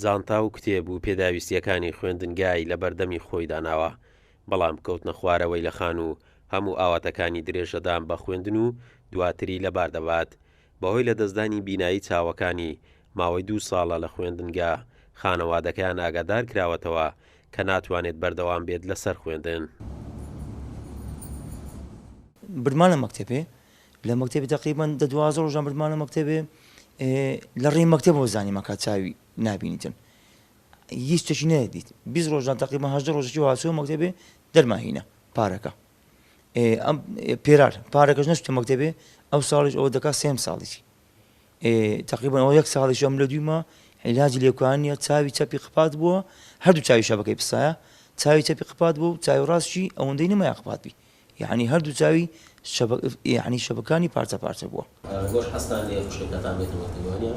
جانتا و کتێب و پێداویستیەکانی خوێندنگای لە بەردەمی خۆی داناوە، بەڵام کەوتنە خوارەوەی لە خان و هەموو ئاواتەکانی درێژەدان بە خوێندن و دواتری لەبار دەبات. بەهۆی لە دەستدانی بینایی چاوەکانی ماوەی 2 ساڵە لە خوێندنگا، خانەوادەکەیان ئاگادار کراوەتەوە کە ناتوانێت بەردەوام بێت لەسەر خوێندن. برمان لە مەکتێبێ لە مەکتێبی تقریبان 12 ڕۆژان برمان لە مەکتێبێ لە ڕێی مەکتێبەوە زانیمەکە چاوی نابینیتن هیچ شتێکی نەدیت 20 ڕۆژان تقریبان 18 ڕۆژێکی واسوە مەکتێبێ دەرماهینە پارەکە ئەم پێرار پارەکەش نەچووتە مەکتێبێ ئەو ساڵیش ئەوە دەکات 3 ساڵێکی تقریبان ئەوە 1 ساڵیش ئەم لە دویمە عیلاجی لێکوانیە چاوی چەپی قپات بووە هەردوو چاوی شەبەکەی پسایە چاوی چەپی قپات بوو چاوی ڕاستشی ئەوەندەی نەمایە قپات بی یعنی هەردوو چاوی یعنی شەبەکانی پارچە پارچە بووە. گۆش حەستان لێ خوشکەکەتان بێتە مەکتێبوانە؟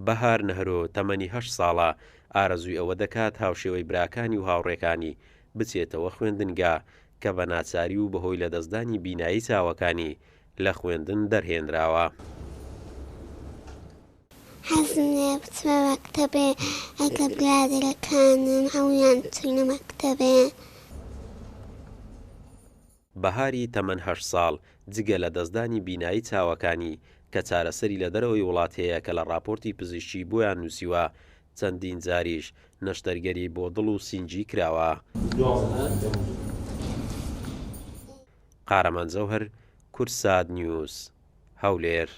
بەهار نەهرۆ تەمەنی 8 ساڵە ئارەزووی ئەوە دەکات هاوشێوەی براکانی و هاوڕێکانی بچێتەوە خوێندنگا کە بە ناچاری و بەهۆی لە دەستدانی بینایی چاوەکانی لە خوێندن دەرهێنراوە. حەزم لێ بچمە مەکتەبێ ئەگە برادەرەکانم هەموویان چوونە مەکتەبێ. بەهاری تەمەن 8 ساڵ جگە لە دەستدانی بینایی چاوەکانی کە چارەسەری لە دەرەوەی وڵات هەیە کە لە راپۆرتی پزیشکی بۆیان نووسیوە چەندین جاریش نەشتەرگەری بۆ دڵ و سینجی کراوە. قارەمان جەوهەر، کورسات نیوز، هەولێر.